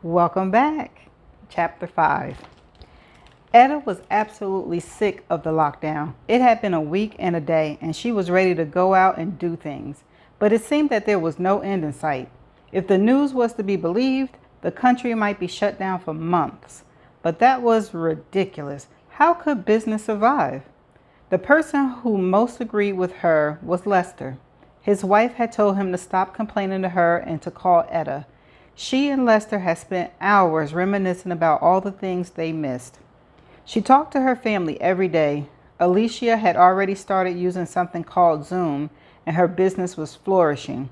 Welcome back. Chapter 5. Etta was absolutely sick of the lockdown. It had been a week and a day, and she was ready to go out and do things. But it seemed that there was no end in sight. If the news was to be believed, the country might be shut down for months. But that was ridiculous. How could business survive? The person who most agreed with her was Lester. His wife had told him to stop complaining to her and to call Etta. She and Lester had spent hours reminiscing about all the things they missed. She talked to her family every day. Alicia had already started using something called Zoom, and her business was flourishing.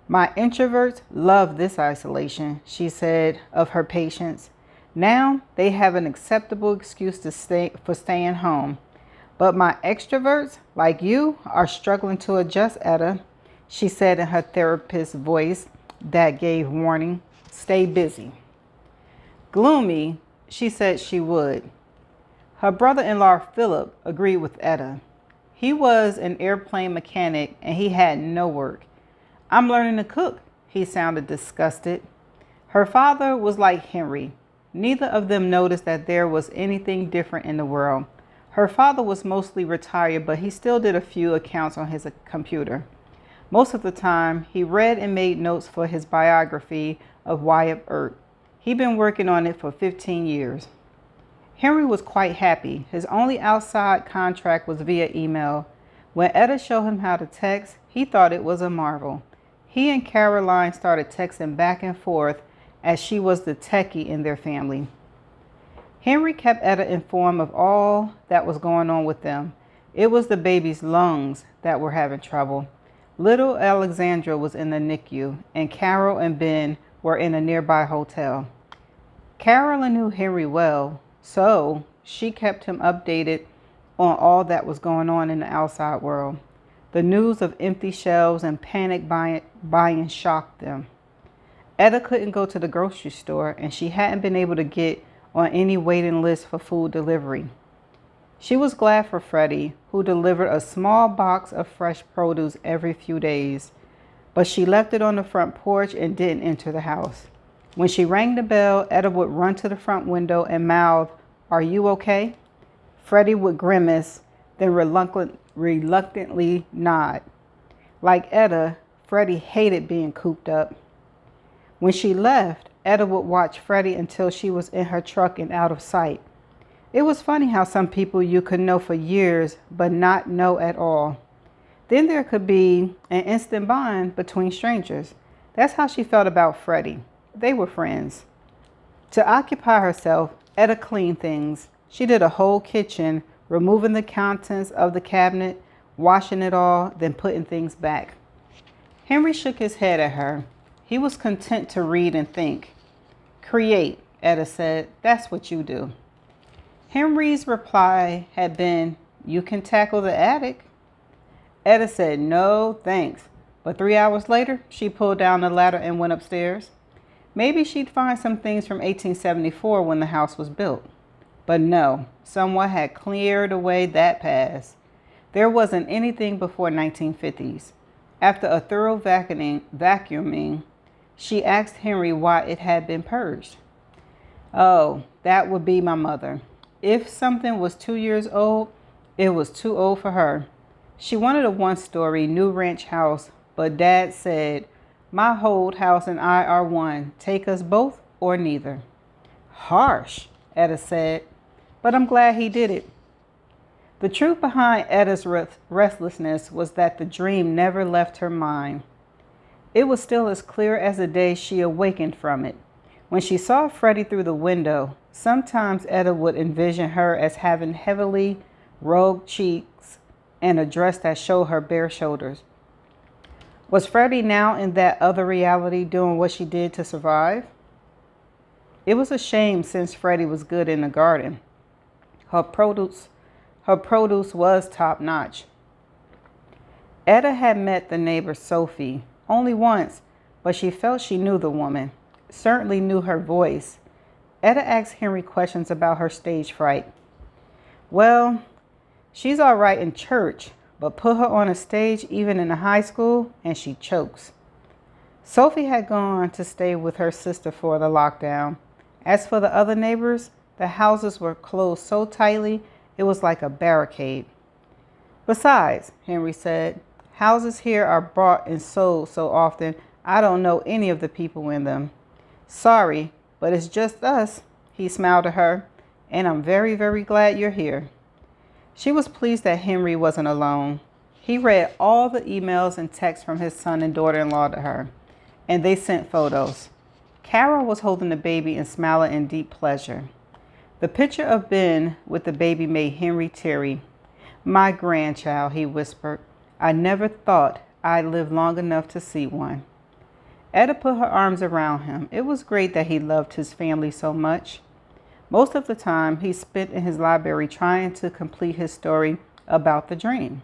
My introverts love this isolation, she said of her patients. Now they have an acceptable excuse for staying home. But my extroverts, like you, are struggling to adjust, Etta, she said in her therapist's voice that gave warning. Stay busy. Gloomy, she said she would. Her brother-in-law, Philip, agreed with Etta. He was an airplane mechanic and he had no work. I'm learning to cook, he sounded disgusted. Her father was like Henry. Neither of them noticed that there was anything different in the world. Her father was mostly retired, but he still did a few accounts on his computer. Most of the time, he read and made notes for his biography of Wyatt Earp. He'd been working on it for 15 years. Henry was quite happy. His only outside contract was via email. When Etta showed him how to text, he thought it was a marvel. He and Caroline started texting back and forth as she was the techie in their family. Henry kept Etta informed of all that was going on with them. It was the baby's lungs that were having trouble. Little Alexandra was in the NICU, and Carol and Ben were in a nearby hotel. Carolyn knew Henry well, so she kept him updated on all that was going on in the outside world. The news of empty shelves and panic buying shocked them. Etta couldn't go to the grocery store, and she hadn't been able to get on any waiting list for food delivery. She was glad for Freddie, who delivered a small box of fresh produce every few days, but she left it on the front porch and didn't enter the house. When she rang the bell, Etta would run to the front window and mouth, "Are you okay?" Freddie would grimace, then reluctantly nod. Like Etta, Freddie hated being cooped up. When she left, Etta would watch Freddie until she was in her truck and out of sight. It was funny how some people you could know for years but not know at all. Then there could be an instant bond between strangers. That's how she felt about Freddie. They were friends. To occupy herself, Etta cleaned things. She did a whole kitchen, removing the contents of the cabinet, washing it all, then putting things back. Henry shook his head at her. He was content to read and think. Create, Etta said. That's what you do. Henry's reply had been, "You can tackle the attic." Etta said, "No, thanks." But 3 hours later, she pulled down the ladder and went upstairs. Maybe she'd find some things from 1874 when the house was built. But no, someone had cleared away that past. There wasn't anything before 1950s. After a thorough vacuuming, she asked Henry why it had been purged. "Oh, that would be my mother. If something was 2 years old, it was too old for her. She wanted a one-story new ranch house, but Dad said, 'My old house and I are one. Take us both or neither.'" Harsh, Etta said, but I'm glad he did it. The truth behind Etta's restlessness was that the dream never left her mind. It was still as clear as the day she awakened from it. When she saw Freddie through the window, sometimes Etta would envision her as having heavily rogued cheeks and a dress that showed her bare shoulders. Was Freddie now in that other reality doing what she did to survive? It was a shame since Freddie was good in the garden. Her produce was top-notch. Etta had met the neighbor Sophie only once, but she felt she knew the woman, certainly knew her voice. Etta asked Henry questions about her stage fright. "Well, she's all right in church, but put her on a stage even in high school and she chokes." Sophie had gone to stay with her sister for the lockdown. As for the other neighbors, the houses were closed so tightly it was like a barricade. Besides, Henry said, houses here are bought and sold so often I don't know any of the people in them. Sorry, but it's just us, he smiled at her, and I'm very, very glad you're here. She was pleased that Henry wasn't alone. He read all the emails and texts from his son and daughter-in-law to her, and they sent photos. Carol was holding the baby and smiling in deep pleasure. The picture of Ben with the baby made Henry teary. My grandchild, he whispered. I never thought I'd live long enough to see one. Etta put her arms around him. It was great that he loved his family so much. Most of the time, he spent in his library trying to complete his story about the dream.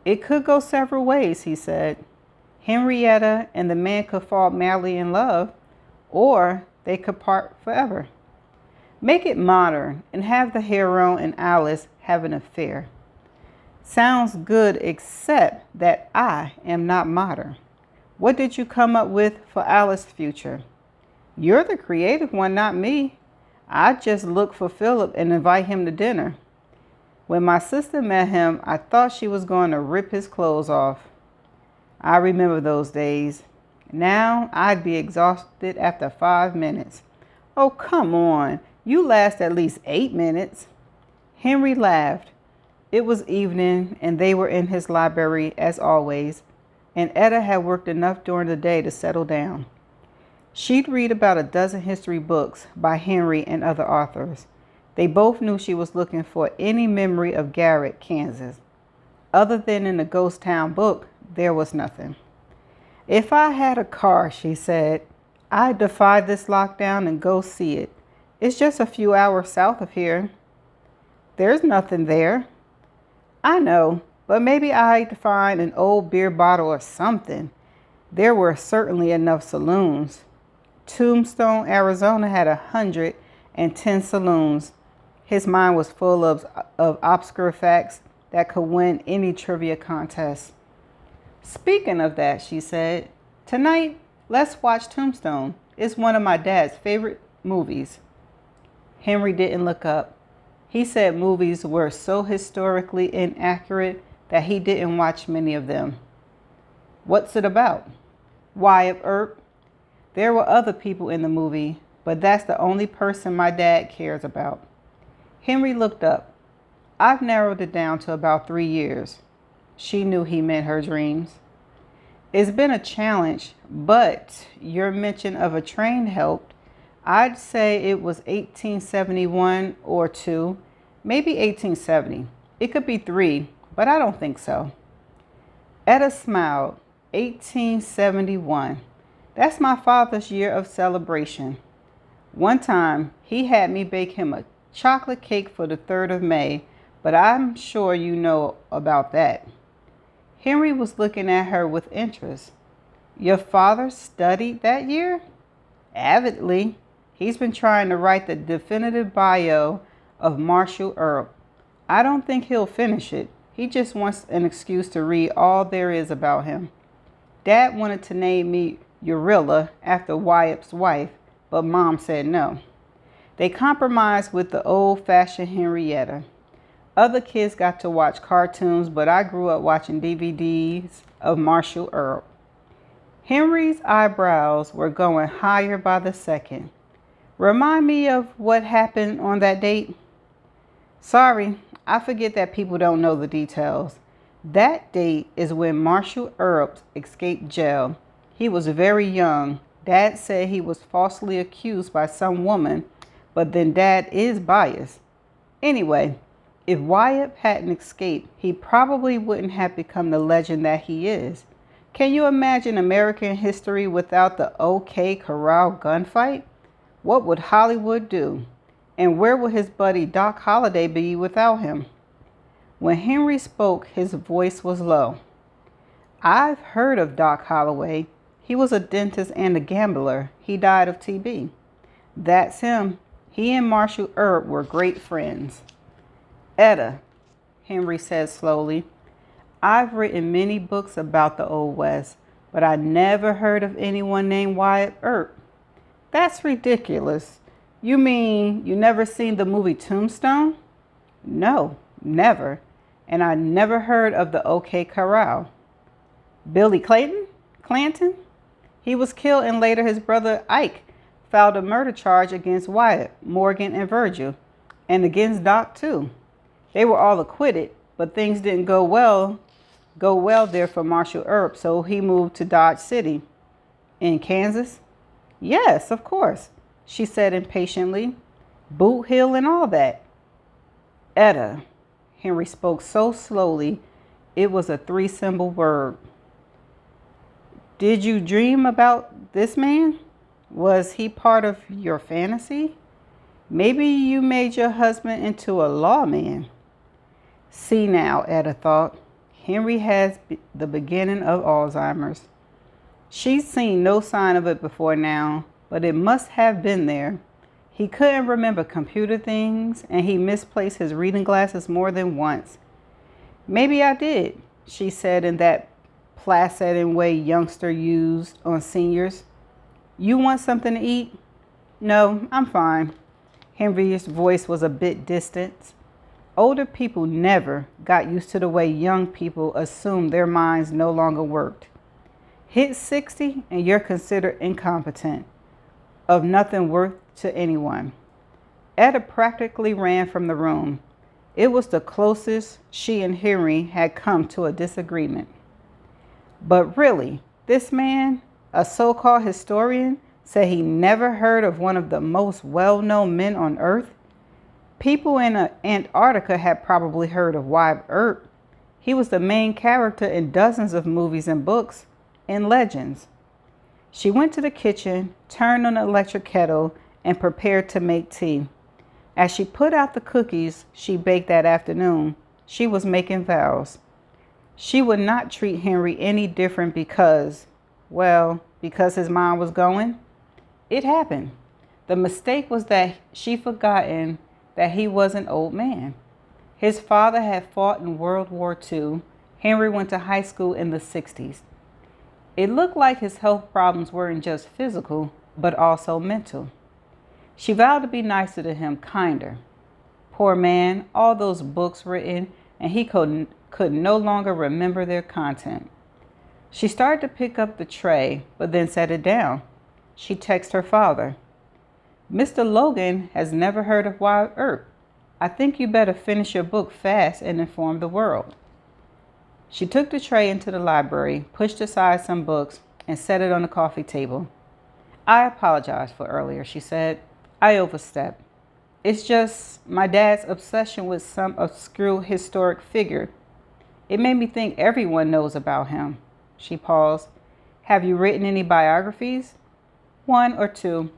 It could go several ways, he said. Henrietta and the man could fall madly in love, or they could part forever. Make it modern and have the hero and Alice have an affair. Sounds good, except that I am not modern. What did you come up with for Alice's future? You're the creative one, not me. I just look for Philip and invite him to dinner. When my sister met him, I thought she was going to rip his clothes off. I remember those days. Now I'd be exhausted after 5 minutes. Oh, come on. You last at least 8 minutes. Henry laughed. It was evening, and they were in his library as always, and Etta had worked enough during the day to settle down. She'd read about a dozen history books by Henry and other authors. They both knew she was looking for any memory of Garrett, Kansas. Other than in the Ghost Town book, there was nothing. If I had a car, she said, I'd defy this lockdown and go see it. It's just a few hours south of here. There's nothing there. I know, but maybe I'd find an old beer bottle or something. There were certainly enough saloons. Tombstone, Arizona had 110 saloons. His mind was full of obscure facts that could win any trivia contest. Speaking of that, she said, tonight, let's watch Tombstone. It's one of my dad's favorite movies. Henry didn't look up. He said movies were so historically inaccurate that he didn't watch many of them. What's it about? Wyatt Earp. There were other people in the movie, but that's the only person my dad cares about. Henry looked up. I've narrowed it down to about 3 years. She knew he meant her dreams. It's been a challenge, but your mention of a train helped. I'd say it was 1871 or 2, maybe 1870. It could be 3, but I don't think so. Etta smiled. 1871. That's my father's year of celebration. One time, he had me bake him a chocolate cake for the 3rd of May, but I'm sure you know about that. Henry was looking at her with interest. Your father studied that year? Avidly. He's been trying to write the definitive bio of Marshall Earp. I don't think he'll finish it. He just wants an excuse to read all there is about him. Dad wanted to name me Urilla after Wyatt's wife, but Mom said no. They compromised with the old-fashioned Henrietta. Other kids got to watch cartoons, but I grew up watching DVDs of Marshall Earp. Henry's eyebrows were going higher by the second. Remind me of what happened on that date? Sorry, I forget that people don't know the details. That date is when Marshall Earp escaped jail. He was very young. Dad said he was falsely accused by some woman, but then Dad is biased. Anyway, if Wyatt hadn't escaped, he probably wouldn't have become the legend that he is. Can you imagine American history without the OK Corral gunfight? What would Hollywood do? And where would his buddy Doc Holliday be without him? When Henry spoke, his voice was low. I've heard of Doc Holloway. He was a dentist and a gambler. He died of TB. That's him. He and Marshall Earp were great friends. Etta, Henry said slowly, I've written many books about the Old West, but I never heard of anyone named Wyatt Earp. That's ridiculous. You mean you never seen the movie Tombstone? No, never. And I never heard of the OK Corral. Billy Clanton? He was killed, and later his brother Ike filed a murder charge against Wyatt, Morgan, and Virgil, and against Doc too. They were all acquitted, but things didn't go well there for Marshall Earp, so he moved to Dodge City. In Kansas? Yes, of course, she said impatiently. Boot Hill and all that. Etta. Henry spoke so slowly, it was a 3-syllable word. Did you dream about this man? Was he part of your fantasy? Maybe you made your husband into a lawman. See now, Etta thought, Henry has the beginning of Alzheimer's. She'd seen no sign of it before now, but it must have been there. He couldn't remember computer things, and he misplaced his reading glasses more than once. Maybe I did, she said in that placid way youngster used on seniors. You want something to eat? No, I'm fine. Henry's voice was a bit distant. Older people never got used to the way young people assumed their minds no longer worked. Hit 60 and you're considered incompetent, of nothing worth to anyone. Etta practically ran from the room. It was the closest she and Henry had come to a disagreement. But really, this man, a so-called historian, said he never heard of one of the most well-known men on Earth. People in Antarctica had probably heard of Wyatt Earp. He was the main character in dozens of movies and books and legends. She went to the kitchen, turned on the electric kettle, and prepared to make tea. As she put out the cookies she baked that afternoon, she was making vows. She would not treat Henry any different because his mind was going. It happened. The mistake was that she forgotten that he was an old man. His father had fought in World War II. Henry went to high school in the 60s. It looked like his health problems weren't just physical, but also mental. She vowed to be nicer to him, kinder. Poor man, all those books written, and he could no longer remember their content. She started to pick up the tray, but then set it down. She texted her father. Mr. Logan has never heard of Wyatt Earp. I think you better finish your book fast and inform the world. She took the tray into the library, pushed aside some books, and set it on the coffee table. I apologize for earlier, she said. I overstepped. It's just my dad's obsession with some obscure historic figure. It made me think everyone knows about him. She paused. Have you written any biographies? 1 or 2.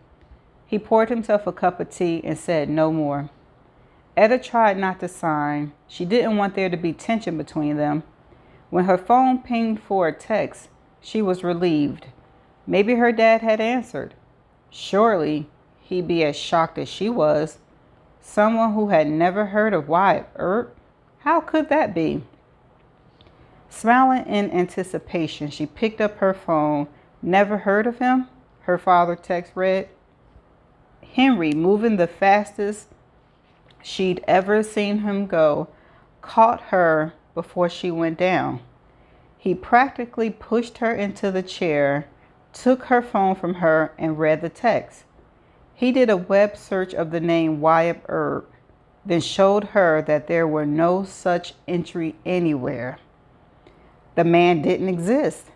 He poured himself a cup of tea and said no more. Etta tried not to sign. She didn't want there to be tension between them. When her phone pinged for a text, she was relieved. Maybe her dad had answered. Surely he'd be as shocked as she was. Someone who had never heard of Wyatt Earp? How could that be? Smiling in anticipation, she picked up her phone. Never heard of him? Her father text read. Henry, moving the fastest she'd ever seen him go, caught her before she went down. He practically pushed her into the chair, took her phone from her, and read the text. He did a web search of the name Wyatt Earp, then showed her that there were no such entry anywhere. The man didn't exist.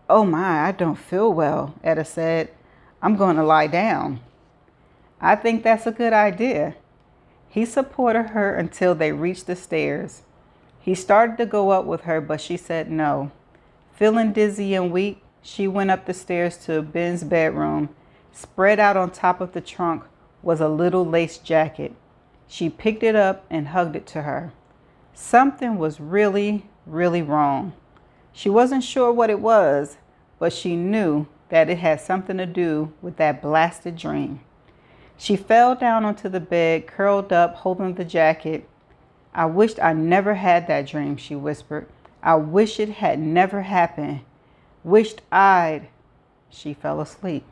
Oh my, I don't feel well, Etta said. I'm going to lie down. I think that's a good idea. He supported her until they reached the stairs. He started to go up with her, but she said no. Feeling dizzy and weak, she went up the stairs to Ben's bedroom. Spread out on top of the trunk was a little lace jacket. She picked it up and hugged it to her. Something was really, really wrong. She wasn't sure what it was, but she knew that it had something to do with that blasted dream. She fell down onto the bed, curled up, holding the jacket. I wished I never had that dream, she whispered. I wish it had never happened. Wished I'd. She fell asleep.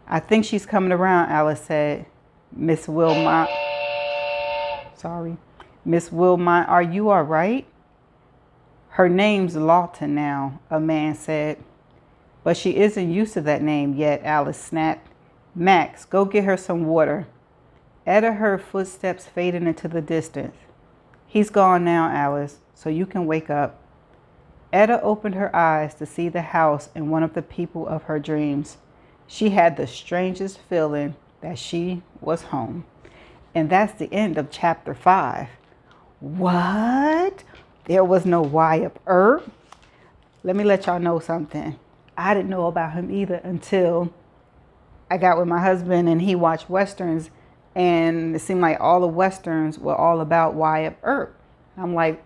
I think she's coming around, Alice said. Miss Wilmot. Sorry. Miss Wilmot, are you all right? Her name's Lawton now, a man said. But she isn't used to that name yet, Alice snapped. Max, go get her some water. Etta heard footsteps fading into the distance. He's gone now, Alice, so you can wake up. Etta opened her eyes to see the house and one of the people of her dreams. She had the strangest feeling that she was home. And that's the end of chapter 5. What? There was no Wyatt Earp? Let me let y'all know something. I didn't know about him either until I got with my husband and he watched Westerns, and it seemed like all the Westerns were all about Wyatt Earp. I'm like,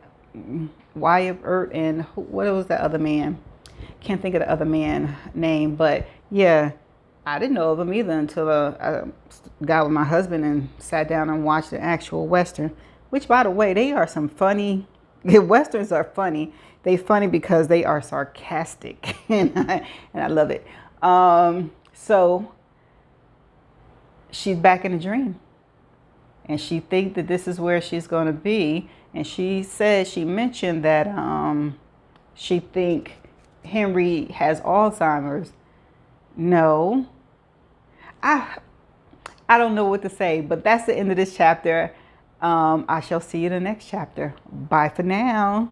Wyatt Earp and what was the other man? Can't think of the other man name, but yeah, I didn't know of him either until I got with my husband and sat down and watched the actual Western, which, by the way, they are some funny, Westerns are funny. They funny because they are sarcastic, and I love it. So she's back in a dream, and she thinks that this is where she's going to be. And she mentioned that she think Henry has Alzheimer's. No, I don't know what to say, but that's the end of this chapter. I shall see you in the next chapter. Bye for now.